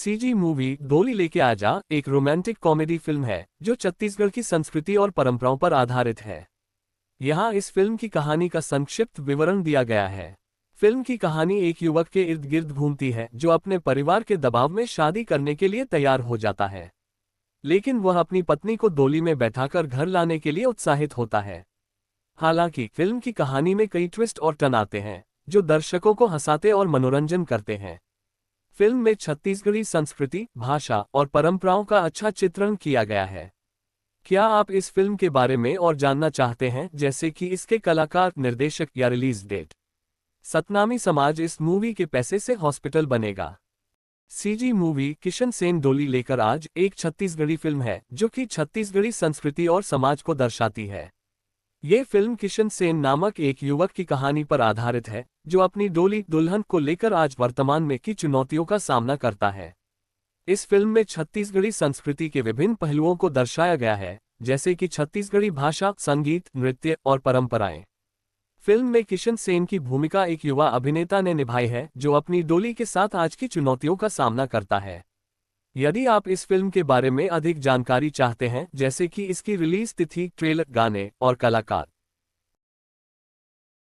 CG movie डोली लेके आजा एक रोमांटिक कॉमेडी फिल्म है जो छत्तीसगढ़ की संस्कृति और परंपराओं पर आधारित है। यहाँ इस फिल्म की कहानी का संक्षिप्त विवरण दिया गया है। फिल्म की कहानी एक युवक के इर्द गिर्द घूमती है जो अपने परिवार के दबाव में शादी करने के लिए तैयार हो जाता है, लेकिन वह अपनी पत्नी को डोली में बैठाकर घर लाने के लिए उत्साहित होता है। हालांकि फिल्म की कहानी में कई ट्विस्ट और टर्न आते हैं जो दर्शकों को हंसाते और मनोरंजन करते हैं। फिल्म में छत्तीसगढ़ी संस्कृति, भाषा और परंपराओं का अच्छा चित्रण किया गया है। क्या आप इस फिल्म के बारे में और जानना चाहते हैं, जैसे कि इसके कलाकार, निर्देशक या रिलीज डेट? सतनामी समाज इस मूवी के पैसे से हॉस्पिटल बनेगा। सीजी मूवी किशन सेन डोली लेकर आज एक छत्तीसगढ़ी फिल्म है जो कि छत्तीसगढ़ी संस्कृति और समाज को दर्शाती है। ये फिल्म किशन सेन नामक एक युवक की कहानी पर आधारित है जो अपनी डोली दुल्हन को लेकर आज वर्तमान में की चुनौतियों का सामना करता है। इस फिल्म में छत्तीसगढ़ी संस्कृति के विभिन्न पहलुओं को दर्शाया गया है, जैसे कि छत्तीसगढ़ी भाषा, संगीत, नृत्य और परंपराएं। फिल्म में किशन सेन की भूमिका एक युवा अभिनेता ने निभाई है जो अपनी डोली के साथ आज की चुनौतियों का सामना करता है। यदि आप इस फिल्म के बारे में अधिक जानकारी चाहते हैं, जैसे कि इसकी रिलीज तिथि, ट्रेलर, गाने और कलाकार,